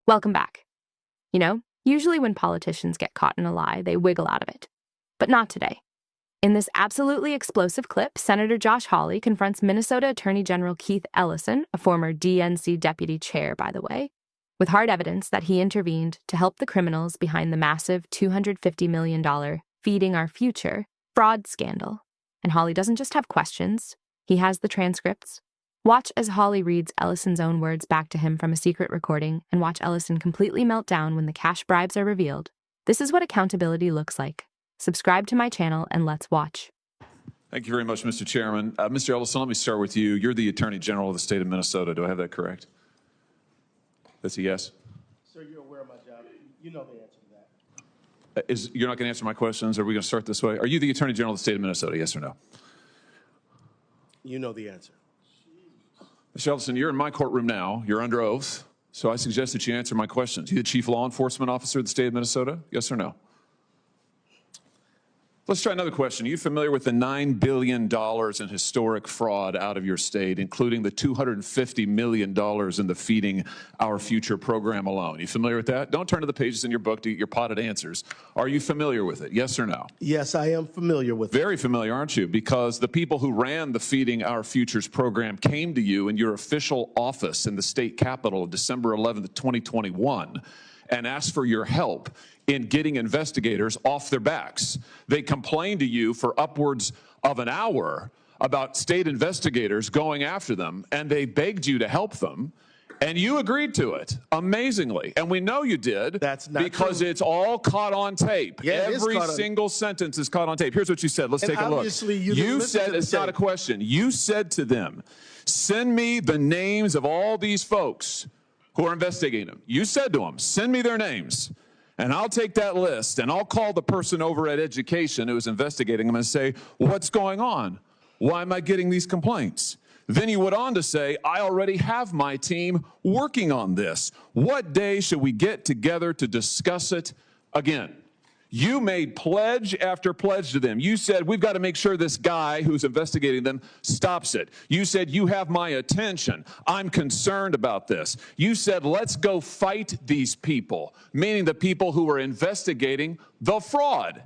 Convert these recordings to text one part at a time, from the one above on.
Welcome back. You know, usually when politicians get caught in a lie, they wiggle out of it. But not today. In this absolutely explosive clip, Senator Josh Hawley confronts Minnesota Attorney General Keith Ellison, a former DNC deputy chair, by the way, with hard evidence that he intervened to help the criminals behind the massive $250 million Feeding Our Future fraud scandal. And Hawley doesn't just have questions, he has the transcripts. Watch as Hawley reads Ellison's own words back to him from a secret recording, and watch Ellison completely melt down when the cash bribes are revealed. This is what accountability looks like. Subscribe to my channel and let's watch. Thank you very much, Mr. Chairman. Mr. Ellison, let me start with you. You're the Attorney General of the state of Minnesota. Do I have that correct? That's a yes? Sir, you're aware of my job. You know the answer to that. You're not going to answer my questions? Are we going to start this way? Are you the Attorney General of the state of Minnesota, yes or no? You know the answer. Mr. Ellison, you're in my courtroom now. You're under oath. So I suggest that you answer my questions. You the Chief Law Enforcement Officer of the state of Minnesota, yes or no? Let's try another question. Are you familiar with the $9 billion in historic fraud out of your state, including the $250 million in the Feeding Our Future program alone? You familiar with that? Don't turn to the pages in your book to get your potted answers. Are you familiar with it? Yes or no? Yes, I am familiar with it. Very familiar, aren't you? Because the people who ran the Feeding Our Futures program came to you in your official office in the state capitol December 11th, 2021, and asked for your help in getting investigators off their backs. They complained to you for upwards of an hour about state investigators going after them, and they begged you to help them, and you agreed to it, amazingly. And we know you did. That's not because true. It's all caught on tape. Yeah, Every single sentence is caught on tape. Here's what you said. Let's take a look. Obviously, You said, it's not a question. You said to them, send me the names of all these folks who are investigating them. You said to them, send me their names. And I'll take that list, and I'll call the person over at Education who was investigating them and say, what's going on? Why am I getting these complaints? Then you went on to say, I already have my team working on this. What day should we get together to discuss it again? You made pledge after pledge to them. You said, we've got to make sure this guy who's investigating them stops it. You said, you have my attention. I'm concerned about this. You said, let's go fight these people, meaning the people who were investigating the fraud.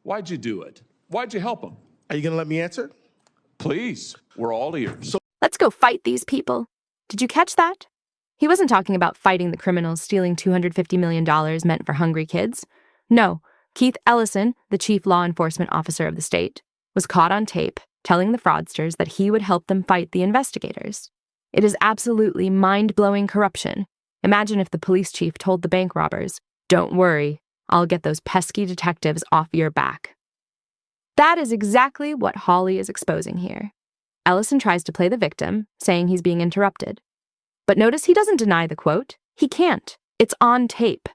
Why'd you do it? Why'd you help them? Are you going to let me answer? Please, we're all ears. Let's go fight these people. Did you catch that? He wasn't talking about fighting the criminals stealing $250 million meant for hungry kids. No, Keith Ellison, the chief law enforcement officer of the state, was caught on tape telling the fraudsters that he would help them fight the investigators. It is absolutely mind-blowing corruption. Imagine if the police chief told the bank robbers, don't worry, I'll get those pesky detectives off your back. That is exactly what Hawley is exposing here. Ellison tries to play the victim, saying he's being interrupted. But notice he doesn't deny the quote. He can't. It's on tape.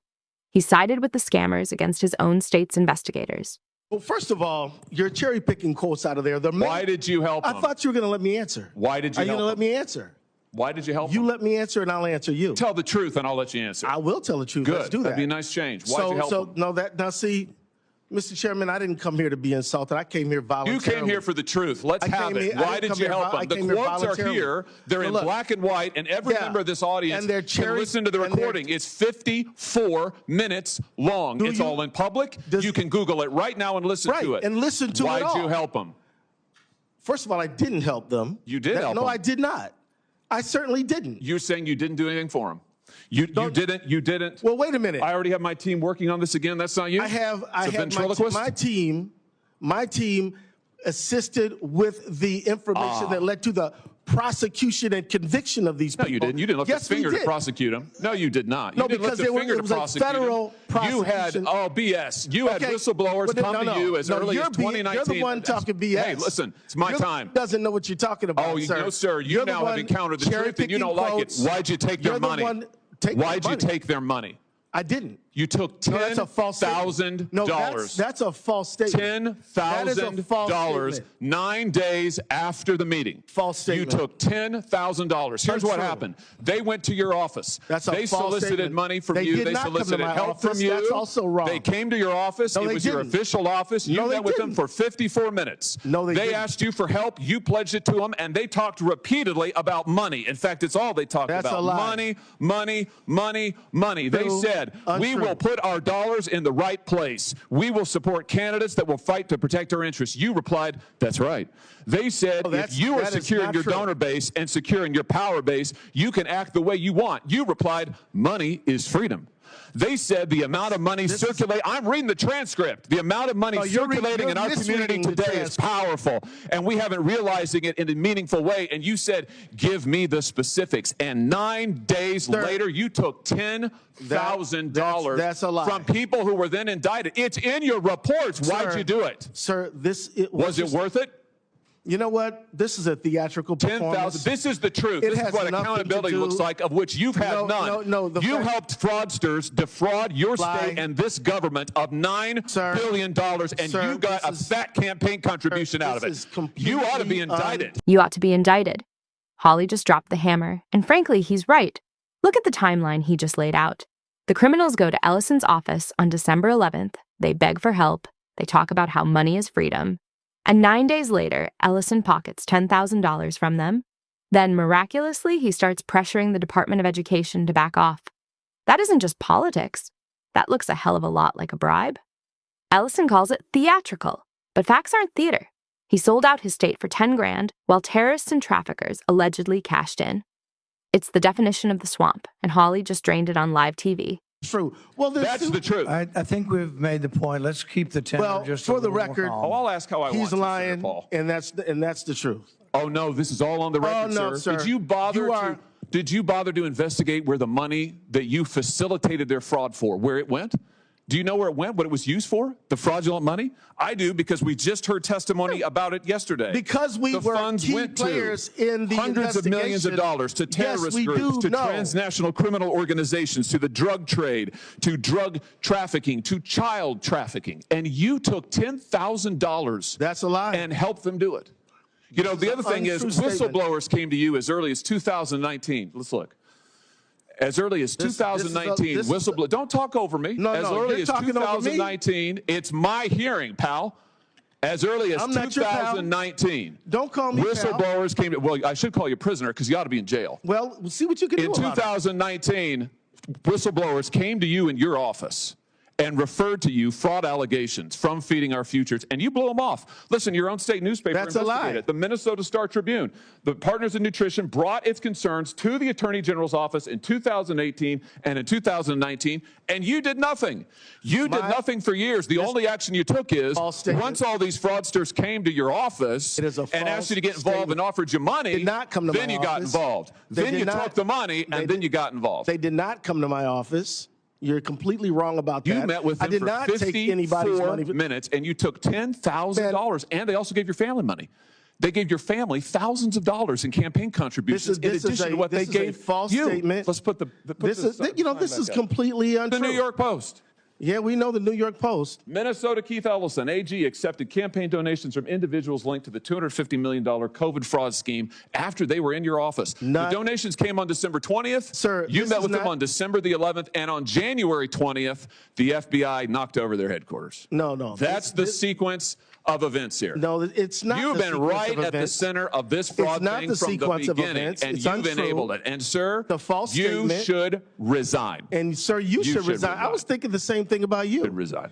He sided with the scammers against his own state's investigators. Well, first of all, you're cherry-picking quotes out of there. Why did you help him? I thought you were going to let me answer. Why did you help him? Are you going to let me answer? Why did you help him? You let me answer, and I'll answer you. Tell the truth, and I'll let you answer. I will tell the truth. Good. Let's do that. That'd be a nice change. Why'd you help him? No, now see, Mr. Chairman, I didn't come here to be insulted. I came here voluntarily. You came here for the truth. Let's have it. Why did you help him? The quotes are here. They're in black and white, and every member of this audience can listen to the recording. It's 54 minutes long. It's all in public. You can Google it right now and listen to it. And listen to it all. Why'd you help them? First of all, I didn't help them. You did help them. No, I did not. I certainly didn't. You're saying you didn't do anything for them. You didn't. Well, wait a minute. I already have my team working on this again. That's not you? I have my team assisted with the information that led to the prosecution and conviction of these people. No, you didn't. You didn't lift a finger to prosecute them. No, you did not. You didn't lift a finger to prosecute them. Federal prosecution. You had, BS. You had whistleblowers come to you as early as 2019. You're the one talking BS. Hey, listen, it's my time. Doesn't know what you're talking about, sir. No, sir. You now have encountered the truth and you don't like it. Why'd you take their money? Why'd you take their money? I didn't. You took No, that's a false statement. $10,000. No, that's a false statement. $10,000 9 days after the meeting. False statement. You took $10,000. Here's what happened. They went to your office. They solicited money from you. They solicited help from you. That's also wrong. They came to your office. It was your official office. You met with them for 54 minutes. No, they didn't. asked you for help. You pledged it to them, and they talked repeatedly about money. In fact, it's all they talked about. That's a lie. Money, money, money, money. They said, we will put our dollars in the right place. We will support candidates that will fight to protect our interests. You replied, that's right. They said, if you are secure in your donor base and secure in your power base, you can act the way you want. You replied, money is freedom. They said the amount of money circulating, I'm reading the transcript, the amount of money circulating in our community today is powerful, and we haven't realizing it in a meaningful way. And you said, give me the specifics. And 9 days later, you took $10,000 from people who were then indicted. It's in your reports. Why'd you do it? Sir, was it worth it? You know what? This is a theatrical performance. This is the truth. This is what accountability looks like, of which you've had none. You helped fraudsters defraud your state and this government of $9 billion, and you got a fat campaign contribution out of it. You ought to be indicted. You ought to be indicted. Hawley just dropped the hammer, and frankly, he's right. Look at the timeline he just laid out. The criminals go to Ellison's office on December 11th. They beg for help. They talk about how money is freedom. And 9 days later, Ellison pockets $10,000 from them. Then, miraculously, he starts pressuring the Department of Education to back off. That isn't just politics. That looks a hell of a lot like a bribe. Ellison calls it theatrical, but facts aren't theater. He sold out his state for $10 grand, while terrorists and traffickers allegedly cashed in. It's the definition of the swamp, and Hawley just drained it on live TV. True. Well, that's the truth. I think we've made the point. Let's keep the tenor just for the record. I'll ask how I want to. He's lying, and that's the truth. Oh no, this is all on the record, no, sir. Did you bother to investigate where the money that you facilitated their fraud for, where it went? Do you know where it went, what it was used for, the fraudulent money? I do, because we just heard testimony about it yesterday. Because we were key players in the hundreds of millions of dollars to terrorist groups, to transnational criminal organizations, to the drug trade, to drug trafficking, to child trafficking. And you took $10,000 That's a lie. And helped them do it. You know, the other thing is, whistleblowers came to you as early as 2019. Let's look. As early as 2019, whistleblower. Don't talk over me. As early as 2019, it's my hearing, pal. As early as 2019, don't call me whistleblowers came to. Well, I should call you prisoner because you ought to be in jail. Well, we'll see what you can do. In 2019, whistleblowers came to you in your office and referred to you fraud allegations from Feeding Our Futures, and you blew them off. Listen, your own state newspaper investigated it. The Minnesota Star Tribune, the Partners in Nutrition, brought its concerns to the Attorney General's office in 2018 and in 2019, and you did nothing. You did nothing for years. The only action you took is, once all these fraudsters came to your office and asked you to get involved and offered you money, then you got involved. Then you took the money, and then you got involved. They did not come to my office. You're completely wrong about that. You met with them for 54 minutes, and you took $10,000, and they also gave your family money. They gave your family thousands of dollars in campaign contributions in addition to what they gave you. Statement. Let's put this is completely untrue. The New York Post. Yeah, we know the New York Post. Minnesota Keith Ellison, AG, accepted campaign donations from individuals linked to the $250 million COVID fraud scheme after they were in your office. The donations came on December 20th. Sir, you met with them on December the 11th, and on January 20th, the FBI knocked over their headquarters. No. That's the sequence of events here. No, it's not. You've been right at the center of this fraud thing from the beginning, and you've enabled it. And, sir, you should resign. And, sir, you should resign. I was thinking the same thing about you. You should resign.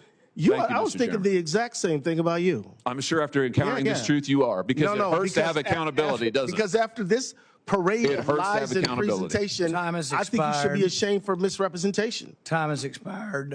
I was thinking the exact same thing about you. I'm sure after encountering this truth, you are. Because it hurts to have accountability, doesn't it? Because after this parade of lies and presentation, I think you should be ashamed for misrepresentation. Time has expired.